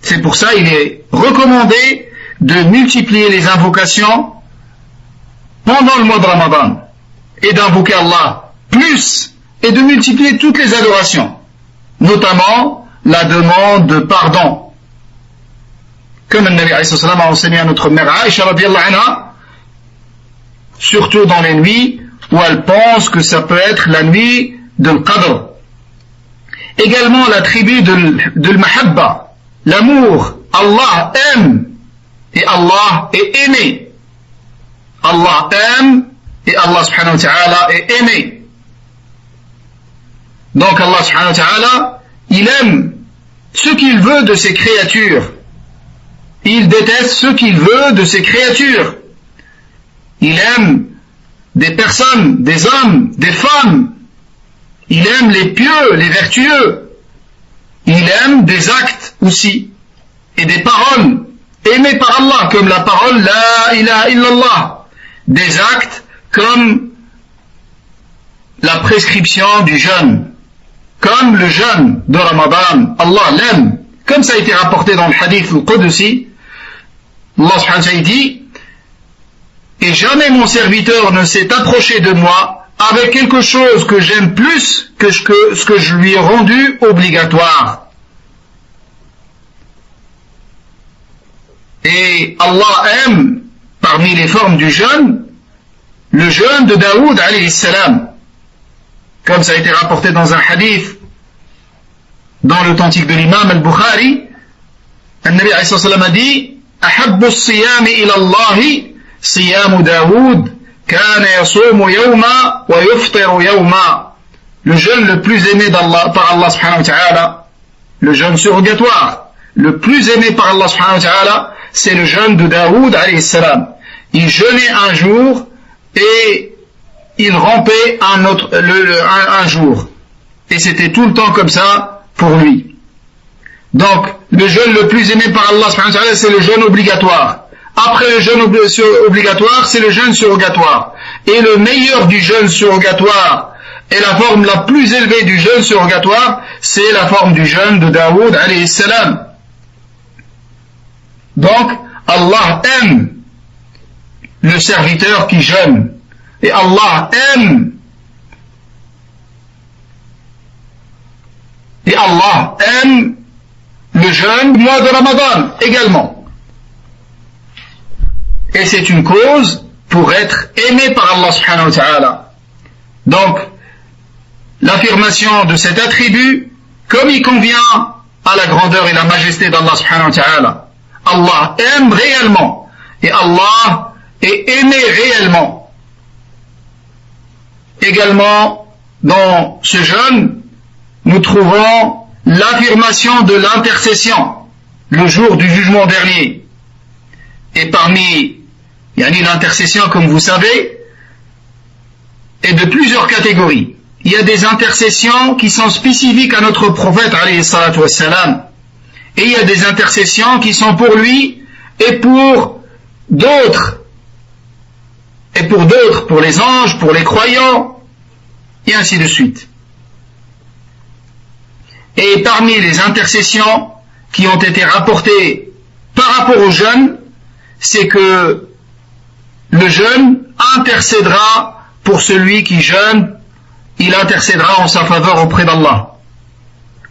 C'est pour ça qu'il est recommandé de multiplier les invocations pendant le mois de Ramadan et d'invoquer Allah plus et de multiplier toutes les adorations, notamment la demande de pardon. Comme le Nabi alayhi salam a enseigné à notre mère Aïcha radiyallahu anha, surtout dans les nuits où elle pense que ça peut être la nuit de l'Qadr. Également l'attribut de l'mahabba, l'amour. Allah aime et Allah est aimé. Allah aime et Allah subhanahu wa ta'ala est aimé. Donc Allah subhanahu wa ta'ala, il aime ce qu'il veut de ses créatures. Il déteste ce qu'il veut de ses créatures. Il aime des personnes, des hommes, des femmes. Il aime les pieux, les vertueux. Il aime des actes aussi. Et des paroles aimées par Allah, comme la parole La ilaha illallah. Des actes comme la prescription du jeûne. Comme le jeûne de Ramadan. Allah l'aime. Comme ça a été rapporté dans le hadith al-Qudsi. Allah subhanahu wa ta'ala dit et jamais mon serviteur ne s'est approché de moi avec quelque chose que j'aime plus que ce que je lui ai rendu obligatoire. Et Allah aime parmi les formes du jeûne le jeûne de Daoud alayhi salam, comme ça a été rapporté dans un hadith dans l'authentique de l'imam al-Bukhari. Le Nabi alayhi salam a dit أحب الصيام إلى الله صيام داود كان يصوم يوما ويفطر يوما. Le jeûne le plus aimé par Allah subhanahu wa ta'ala, le jeûne surrogatoire, le plus aimé par Allah subhanahu wa ta'ala, c'est le jeûne de Daoud alayhi salam. il jeûnait un jour et il rampait un jour. Et c'était tout le temps comme ça pour lui. Donc, le jeûne le plus aimé par Allah, c'est le jeûne obligatoire. Après le jeûne obligatoire, c'est le jeûne surrogatoire. Et le meilleur du jeûne surrogatoire et la forme la plus élevée du jeûne surrogatoire, c'est la forme du jeûne de Daoud alayhi salam. Donc, Allah aime le serviteur qui jeûne. Et Allah aime le jeûne du mois de Ramadan également. Et c'est une cause pour être aimé par Allah subhanahu wa ta'ala. Donc, l'affirmation de cet attribut, comme il convient à la grandeur et la majesté d'Allah subhanahu wa ta'ala. Allah aime réellement et Allah est aimé réellement. Également, dans ce jeûne, nous trouvons l'affirmation de l'intercession le jour du jugement dernier. Et parmi l'intercession, comme vous savez, est de plusieurs catégories. Il y a des intercessions qui sont spécifiques à notre prophète, alayhi salatu wassalam, et il y a des intercessions qui sont pour lui et pour d'autres, pour les anges, pour les croyants, et ainsi de suite. Et parmi les intercessions qui ont été rapportées par rapport au jeûne, c'est que le jeûne intercédera pour celui qui jeûne, il intercédera en sa faveur auprès d'Allah,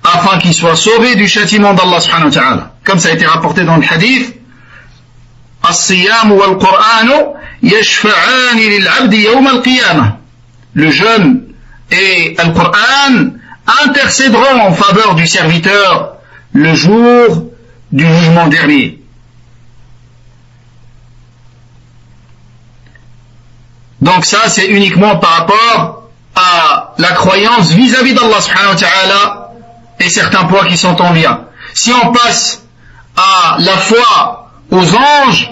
afin qu'il soit sauvé du châtiment d'Allah subhanahu wa ta'ala. Comme ça a été rapporté dans le hadith, As-siyam wal Qur'an yashfa'ani lil 'abdi yawm al-qiyamah. Le jeûne et le Coran intercéderont en faveur du serviteur le jour du jugement dernier. Donc ça, c'est uniquement par rapport à la croyance vis-à-vis d'Allah subhanahu wa ta'ala et certains points qui sont en lien. Si on passe à la foi aux anges,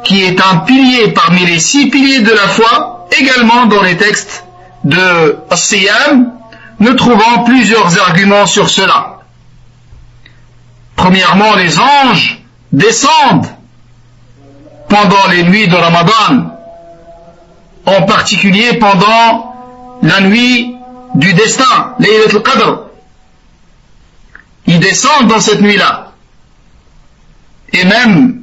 qui est un pilier parmi les 6 piliers de la foi, également dans les textes de As-Siyam, nous trouvons plusieurs arguments sur cela. Premièrement, les anges descendent pendant les nuits de Ramadan, en particulier pendant la nuit du destin, Laylatul Qadr. Ils descendent dans cette nuit-là. Et même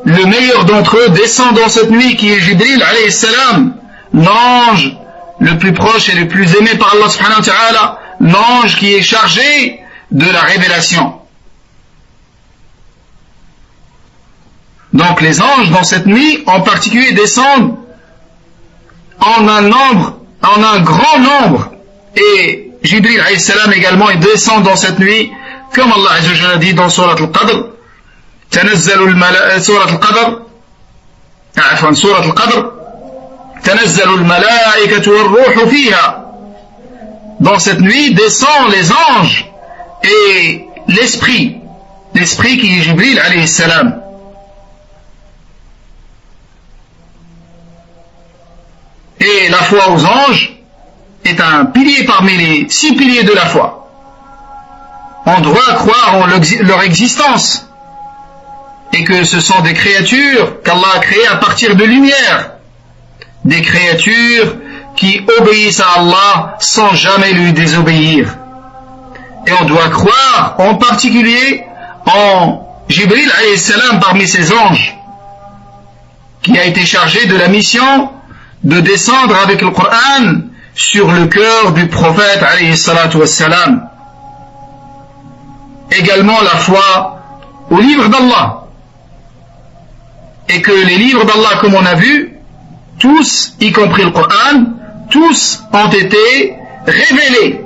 le meilleur d'entre eux descend dans cette nuit, qui est Jibril alayhi salam, l'ange le plus proche et le plus aimé par Allah subhanahu wa ta'ala, l'ange qui est chargé de la révélation. Donc les anges dans cette nuit en particulier descendent en un grand nombre, et Jibril alayhi salam également, il descend dans cette nuit, comme Allah azza wa jalla dit dans Surat al-Qadr, Surat al-Qadr, تنزل الملائكة والروح فيها. Dans cette nuit descendent les anges et l'esprit qui est Jibril alayhi salam. Et la foi aux anges est un pilier parmi les 6 piliers de la foi. On doit croire en leur existence et que ce sont des créatures qu'Allah a créées à partir de lumière, des créatures qui obéissent à Allah sans jamais lui désobéir. Et on doit croire en particulier en Jibril alayhi salam parmi ces anges, qui a été chargé de la mission de descendre avec le Coran sur le cœur du prophète alayhi salatu wassalam. Également la foi aux livres d'Allah, et que les livres d'Allah, comme on a vu, tous, y compris le Coran, tous ont été révélés.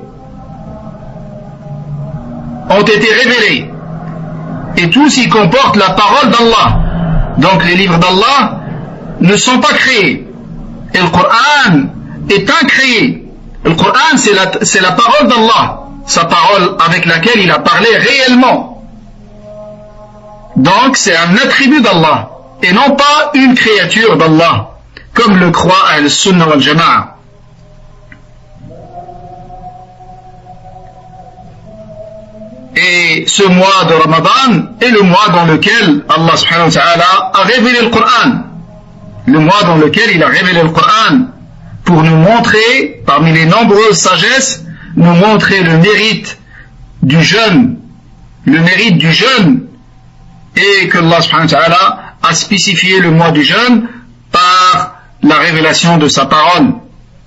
Et tous y comportent la parole d'Allah. Donc les livres d'Allah ne sont pas créés. Et le Coran est incréé. Le Coran, c'est la parole d'Allah, sa parole avec laquelle il a parlé réellement. Donc c'est un attribut d'Allah. et non pas une créature d'Allah, comme le croit Ahl-Sunnah wal Jama'a. Et ce mois de Ramadan est le mois dans lequel Allah subhanahu wa ta'ala a révélé le Coran. Le mois dans lequel il a révélé le Coran pour nous montrer, parmi les nombreuses sagesses, nous montrer le mérite du jeûne, et que Allah subhanahu wa ta'ala a spécifié le mois du jeûne par la révélation de sa parole.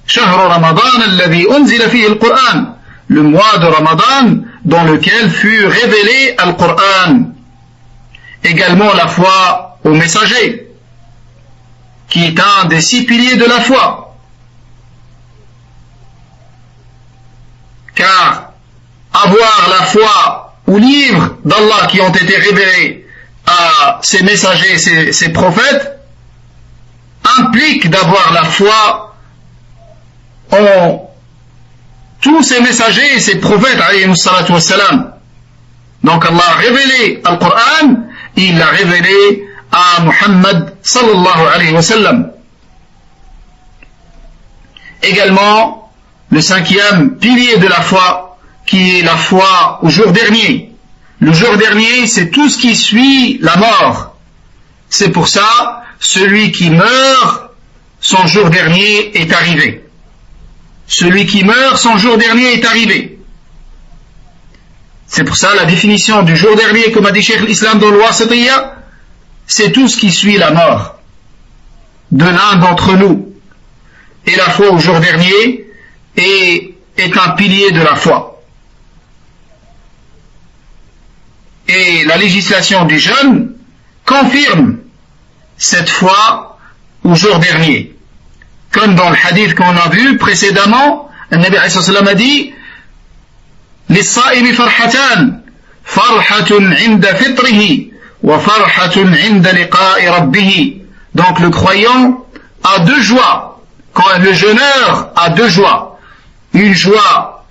Shahr Ramadan alladhi unzila fihi al-Qur'an, le mois de Ramadan dans lequel fut révélé Al-Qur'an. Également la foi au messager, qui est un des 6 piliers de la foi. Car avoir la foi aux livres d'Allah qui ont été révélés à ses messagers, ses prophètes, implique d'avoir la foi en tous ces messagers et ces prophètes, alayhimus salatu wassalam. Donc Allah a révélé Al-Qur'an, il l'a révélé à Muhammad sallallahu alayhi wa sallam. Également, le 5e pilier de la foi, qui est la foi au jour dernier. Le jour dernier, c'est tout ce qui suit la mort. C'est pour ça, celui qui meurt, son jour dernier est arrivé. Celui qui meurt, son jour dernier est arrivé. C'est pour ça la définition du jour dernier, comme a dit Cheikh l'Islam dans le Wasatiyya, c'est tout ce qui suit la mort de l'un d'entre nous. Et la foi au jour dernier est un pilier de la foi. Et la législation du jeûne confirme cette foi au jour dernier. Comme dans le hadith qu'on a vu précédemment, le Nabi alayhi sallam a dit للصائم فرحتان فرحة عند فطره وفرحة عند لقاء ربه. Donc le croyant a 2 joies. Quand le jeûneur a 2 joies. Une joie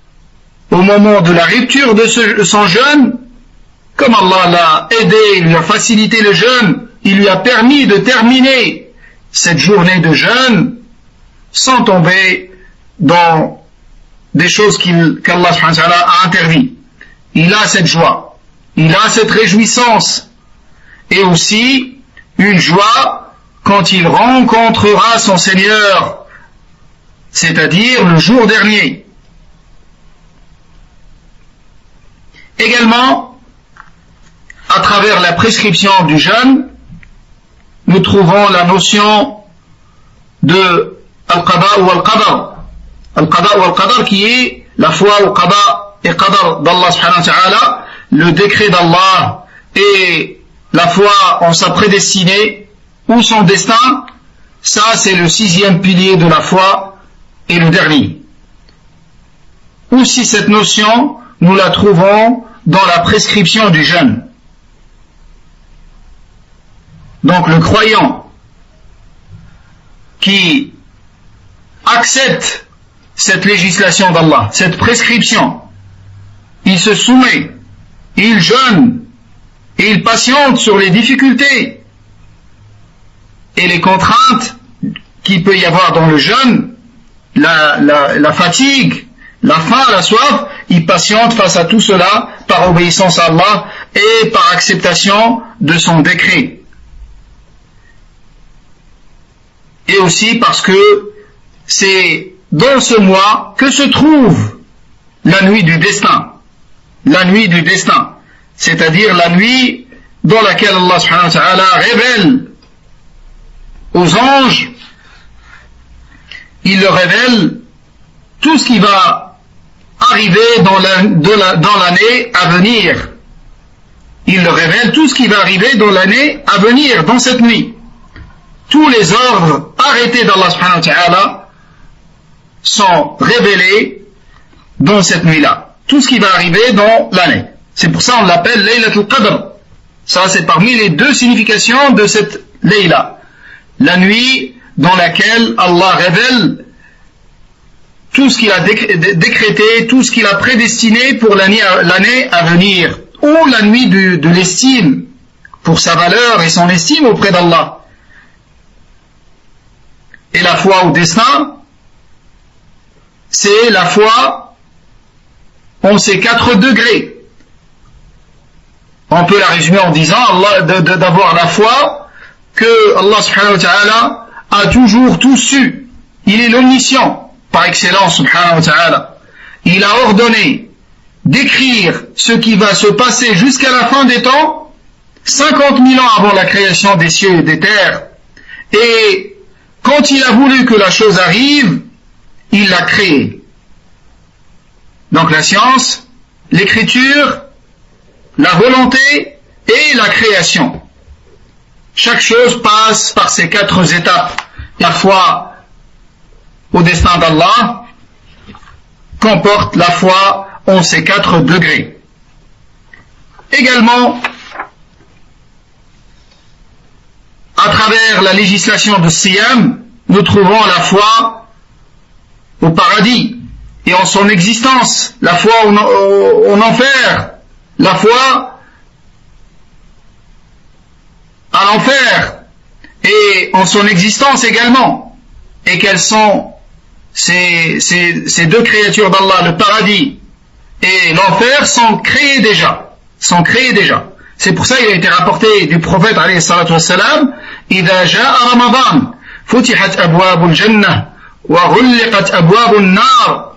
au moment de la rupture de son jeûne, comme Allah l'a aidé, il lui a facilité le jeûne, il lui a permis de terminer cette journée de jeûne sans tomber dans des choses qu'Allah subhanahu wa ta'ala a interdit. Il a cette joie, il a cette réjouissance, et aussi une joie quand il rencontrera son Seigneur, c'est-à-dire le jour dernier. Également, à travers la prescription du jeûne, nous trouvons la notion de Al-Qada ou Al-Qadar. Al-Qada ou Al-Qadar qui est la foi au Qada et Qadar d'Allah subhanahu wa ta'ala, le décret d'Allah et la foi en sa prédestinée ou son destin. Ça c'est le 6e pilier de la foi et le dernier. Aussi cette notion, nous la trouvons dans la prescription du jeûne. Donc le croyant qui accepte cette législation d'Allah, cette prescription, il se soumet, il jeûne, et il patiente sur les difficultés et les contraintes qu'il peut y avoir dans le jeûne, la fatigue, la faim, la soif, il patiente face à tout cela par obéissance à Allah et par acceptation de son décret. Et aussi parce que c'est dans ce mois que se trouve la nuit du destin. La nuit du destin. C'est-à-dire la nuit dans laquelle Allah subhanahu wa ta'ala révèle aux anges, il leur révèle tout ce qui va arriver dans l'année à venir. Il leur révèle tout ce qui va arriver dans l'année à venir, dans cette nuit. Tous les ordres arrêtés d'Allah subhanahu wa ta'ala sont révélés dans cette nuit-là. Tout ce qui va arriver dans l'année. C'est pour ça qu'on l'appelle Laylatul Qadr. Ça, c'est parmi les 2 significations de cette Layla. La nuit dans laquelle Allah révèle tout ce qu'il a décrété, tout ce qu'il a prédestiné pour l'année à venir. Ou la nuit de l'estime, pour sa valeur et son estime auprès d'Allah. Et la foi au destin, c'est la foi en ces 4 degrés. On peut la résumer en disant d'avoir la foi que Allah subhanahu wa ta'ala a toujours tout su. Il est l'omniscient par excellence subhanahu wa ta'ala. Il a ordonné d'écrire ce qui va se passer jusqu'à la fin des temps, 50 000 ans avant la création des cieux et des terres. Et quand il a voulu que la chose arrive, il l'a créée. Donc la science, l'écriture, la volonté et la création. Chaque chose passe par ces 4 étapes. La foi au destin d'Allah comporte la foi en ces 4 degrés. Également, à travers la législation de Siyam, nous trouvons la foi au paradis et en son existence, la foi en enfer, la foi à l'enfer et en son existence également. Et quelles sont ces 2 créatures d'Allah, le paradis et l'enfer, sont créées déjà. C'est pour ça qu'il a été rapporté du prophète alayhi salatu wassalam, إذا جاء رمضان فتحت أبواب الجنة وغلقت أبواب النار.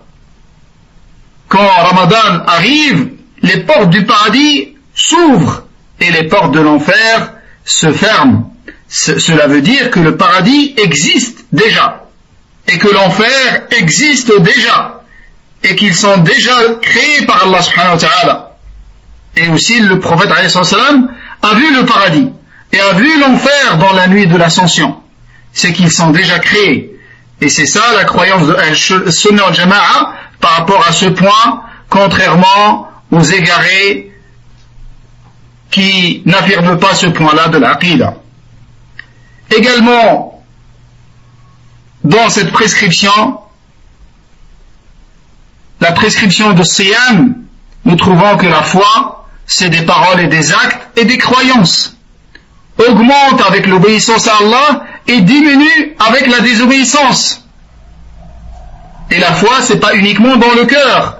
Quand Ramadan arrive, les portes du paradis s'ouvrent et les portes de l'enfer se ferment. Cela veut dire que le paradis existe déjà et que l'enfer existe déjà et qu'ils sont déjà créés par Allah subhanahu wa ta'ala. Et aussi le prophète alayhi salam a vu le paradis et a vu l'enfer dans la nuit de l'ascension. C'est qu'ils sont déjà créés. Et c'est ça la croyance de Al-Sunnah al-Jama'a par rapport à ce point, contrairement aux égarés qui n'affirment pas ce point-là de l'aqida. Également, dans cette prescription, la prescription de Siyam, nous trouvons que la foi, c'est des paroles et des actes et des croyances. Augmente avec l'obéissance à Allah et diminue avec la désobéissance. Et la foi, c'est pas uniquement dans le cœur.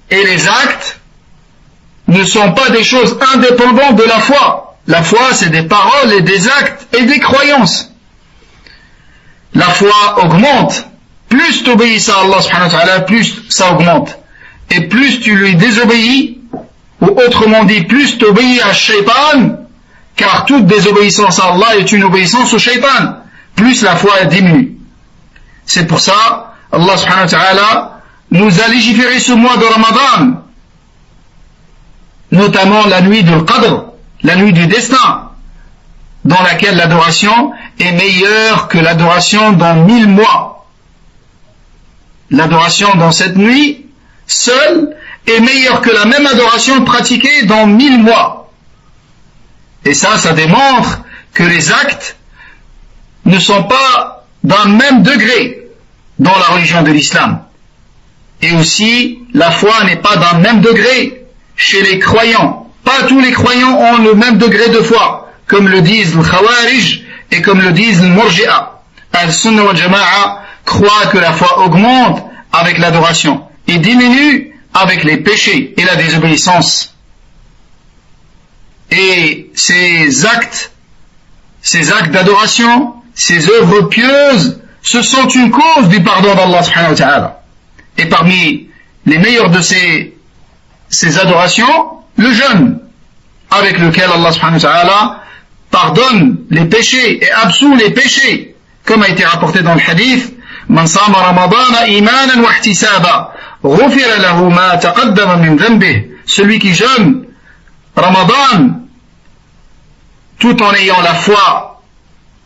Et les actes ne sont pas des choses indépendantes de la foi. La foi, c'est des paroles et des actes et des croyances. La foi augmente. Plus tu obéis à Allah subhanahu wa ta'ala, plus ça augmente. Et plus tu lui désobéis, ou autrement dit, plus tu obéis à Shaitan, car toute désobéissance à Allah est une obéissance au Shaitan, plus la foi diminue. C'est pour ça, Allah subhanahu wa ta'ala nous a légiféré ce mois de Ramadan, notamment la nuit du Qadr, la nuit du destin, dans laquelle l'adoration est meilleure que l'adoration dans 1000 mois. L'adoration dans cette nuit, seule, est meilleure que la même adoration pratiquée dans 1000 mois. Et ça démontre que les actes ne sont pas d'un même degré dans la religion de l'islam. Et aussi, la foi n'est pas d'un même degré chez les croyants. Pas tous les croyants ont le même degré de foi, comme le disent le Khawarij et comme le disent le Murji'a. Al-Sunnah wal Jama'a croit que la foi augmente avec l'adoration et diminue avec les péchés et la désobéissance. Et ces actes d'adoration, ces œuvres pieuses, ce sont une cause du pardon d'Allah subhanahu wa ta'ala. Et parmi les meilleures de ces adorations, le jeûne, avec lequel Allah subhanahu wa ta'ala pardonne les péchés et absout les péchés, comme a été rapporté dans le hadith, Man sama ramadana imanan wa ihtisaba ghufira lahu ma taqaddama min dhanbih. Celui qui jeûne Ramadan tout en ayant la foi.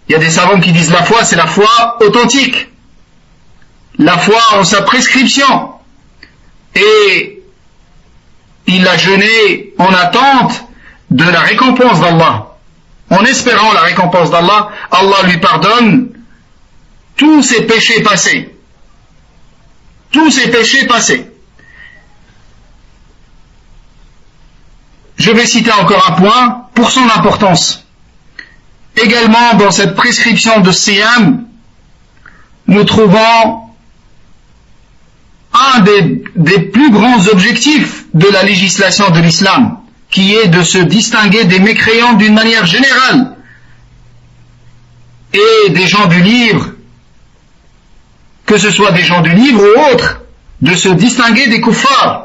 Il y a des savants qui disent la foi, c'est la foi authentique, la foi en sa prescription, et il a jeûné en attente de la récompense d'Allah, en espérant la récompense d'Allah. Allah lui pardonne tous ses péchés passés, tous ses péchés passés. je vais citer encore un point pour son importance. Également, dans cette prescription de Siyam, nous trouvons un des plus grands objectifs de la législation de l'islam, qui est de se distinguer des mécréants d'une manière générale et des gens du livre, que ce soit des gens du livre ou autres, de se distinguer des kuffars.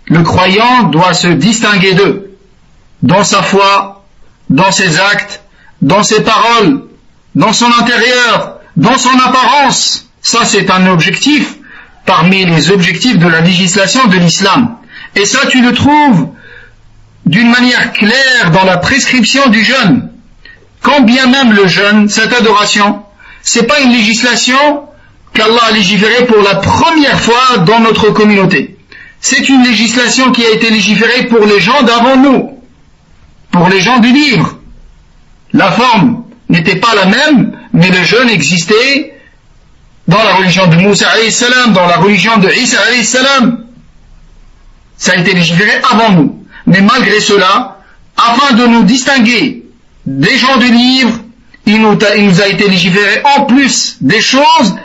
Le croyant doit se distinguer d'eux, dans sa foi, dans ses actes, dans ses paroles, dans son intérieur, dans son apparence. Ça, c'est un objectif parmi les objectifs de la législation de l'islam. Et ça, tu le trouves d'une manière claire dans la prescription du jeûne. Quand bien même le jeûne, cette adoration, c'est pas une législation qu'Allah a légiférée pour la première fois dans notre communauté. C'est une législation qui a été légiférée pour les gens d'avant nous, pour les gens du livre. La forme n'était pas la même, mais le jeûne existait dans la religion de Moussa alayhi salam, dans la religion de Isa alayhi salam. Ça a été légiféré avant nous. Mais malgré cela, afin de nous distinguer des gens du livre, il nous a été légiféré en plus des choses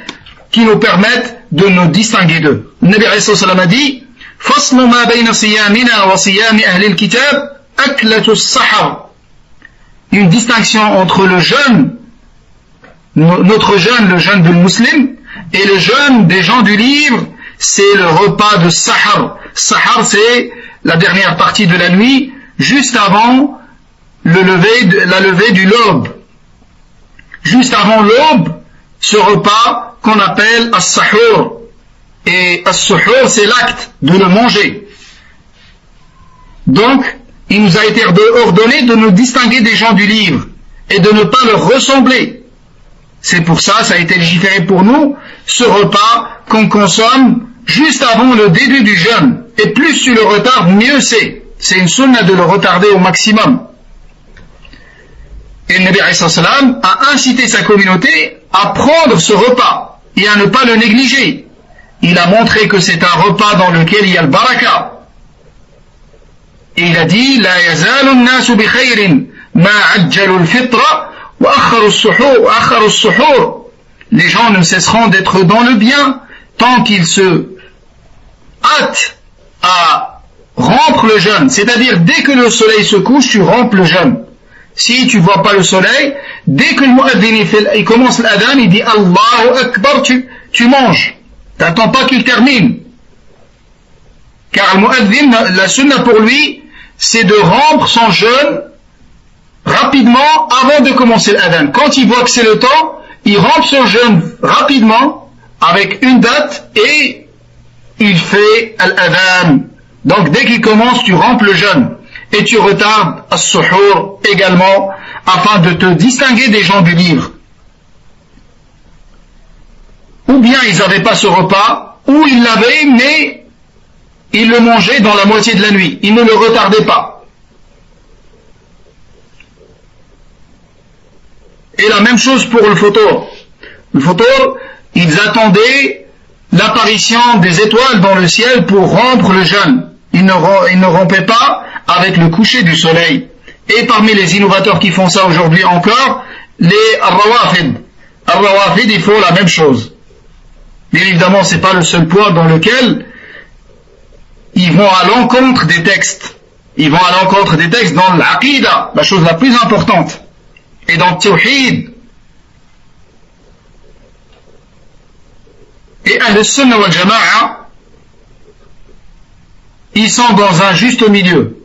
qui nous permettent de nous distinguer d'eux. Le Nabi alayhi salam a dit: فَصْلُ مَا بَيْنَ صِيَامِنَا وَصِيَامِ أَهْلِ الْكِتَابِ أَكْلَةُ السَّحَرِ. Une distinction entre le jeûne, notre jeûne, le jeûne du musulman, et le jeûne des gens du livre, c'est le repas de Sahar. Sahar, c'est la dernière partie de la nuit, juste avant la levée du l'aube. Juste avant l'aube, ce repas qu'on appelle as-sahur. Et as-suhur, c'est l'acte de le manger. Donc, il nous a été ordonné de nous distinguer des gens du livre et de ne pas leur ressembler. C'est pour ça, ça a été légiféré pour nous, ce repas qu'on consomme juste avant le début du jeûne. Et plus tu le retardes, mieux c'est. C'est une sunna de le retarder au maximum. Et le Nabi alayhi salam a incité sa communauté à prendre ce repas et à ne pas le négliger. Il a montré que c'est un repas dans lequel il y a le baraka. Et il a dit: La yazalu an-nasu bi khayrin ma ajjalu al-fitra wa akharu as-suhur. Les gens ne cesseront d'être dans le bien tant qu'ils se hâtent à rompre le jeûne. C'est-à-dire, dès que le soleil se couche, tu rompes le jeûne. Si tu vois pas le soleil, dès que le mu'adhin il commence l'adhan, il dit Allahu Akbar, tu manges. T'attends pas qu'il termine. Car le mu'adhin, la sunna pour lui, c'est de rompre son jeûne rapidement avant de commencer l'adhan. Quand il voit que c'est le temps, il rompt son jeûne rapidement avec une date et il fait l'adhan. Donc dès qu'il commence, tu rompes le jeûne et tu retardes as-suhur également afin de te distinguer des gens du livre. Ou bien ils n'avaient pas ce repas, ou ils l'avaient, mais ils le mangeaient dans la moitié de la nuit. Ils ne le retardaient pas. Et la même chose pour le fautor. Le fautor, ils attendaient l'apparition des étoiles dans le ciel pour rompre le jeûne. Ils ne rompaient pas avec le coucher du soleil. Et parmi les innovateurs qui font ça aujourd'hui encore, les rawafid. Rawafid, ils font la même chose. Bien évidemment, c'est pas le seul point dans lequel ils vont à l'encontre des textes. Ils vont à l'encontre des textes dans l'aqida, la chose la plus importante. Et dans le tawhid. Et Ahl-Sunnah wal Jama'a, ils sont dans un juste milieu,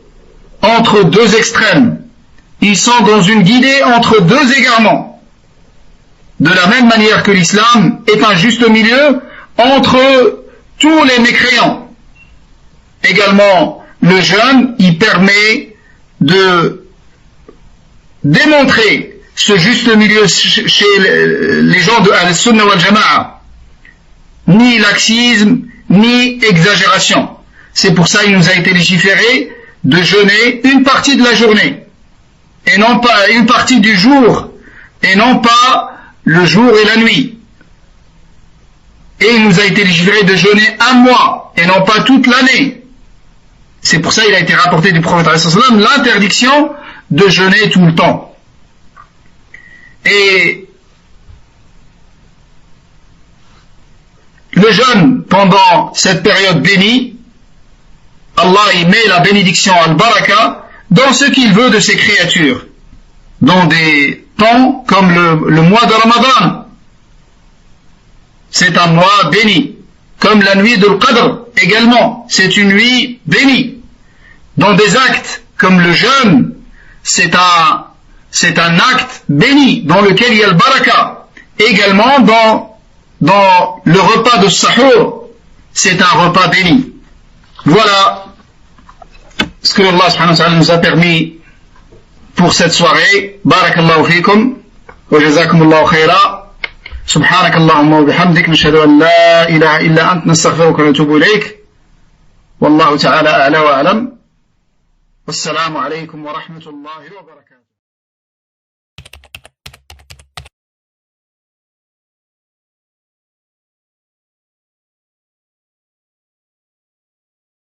entre deux extrêmes. Ils sont dans une guidée entre deux égarements. De la même manière que l'islam est un juste milieu entre tous les mécréants. Également, le jeûne, il permet de démontrer ce juste milieu chez les gens de Ahl-Sunnah wal Jama'a. Ni laxisme, ni exagération. C'est pour ça qu'il nous a été légiféré de jeûner une partie de la journée, et non pas une partie du jour, et non pas le jour et la nuit. Et il nous a été légiféré de jeûner un mois, et non pas toute l'année. C'est pour ça qu'il a été rapporté du prophète l'interdiction de jeûner tout le temps. Et le jeûne pendant cette période bénie, Allah y met la bénédiction al-baraka dans ce qu'il veut de ses créatures, dans des temps comme le mois de Ramadan. C'est un mois béni, comme la nuit de l'Qadr également, c'est une nuit bénie. Dans des actes comme le jeûne, c'est un acte béni dans lequel il y a le baraka. Également dans le repas de Sahur, c'est un repas béni. Voilà ce que Allah subhanahu wa ta'ala nous a permis pour cette soirée. Barakallahu fikum wa jazakumullahu khaira. سبحانك اللهم وبحمدك نشهد أن لا إله إلا أنت نستغفرك ونتوب إليك والله تعالى أعلى وأعلم والسلام عليكم ورحمة الله وبركاته.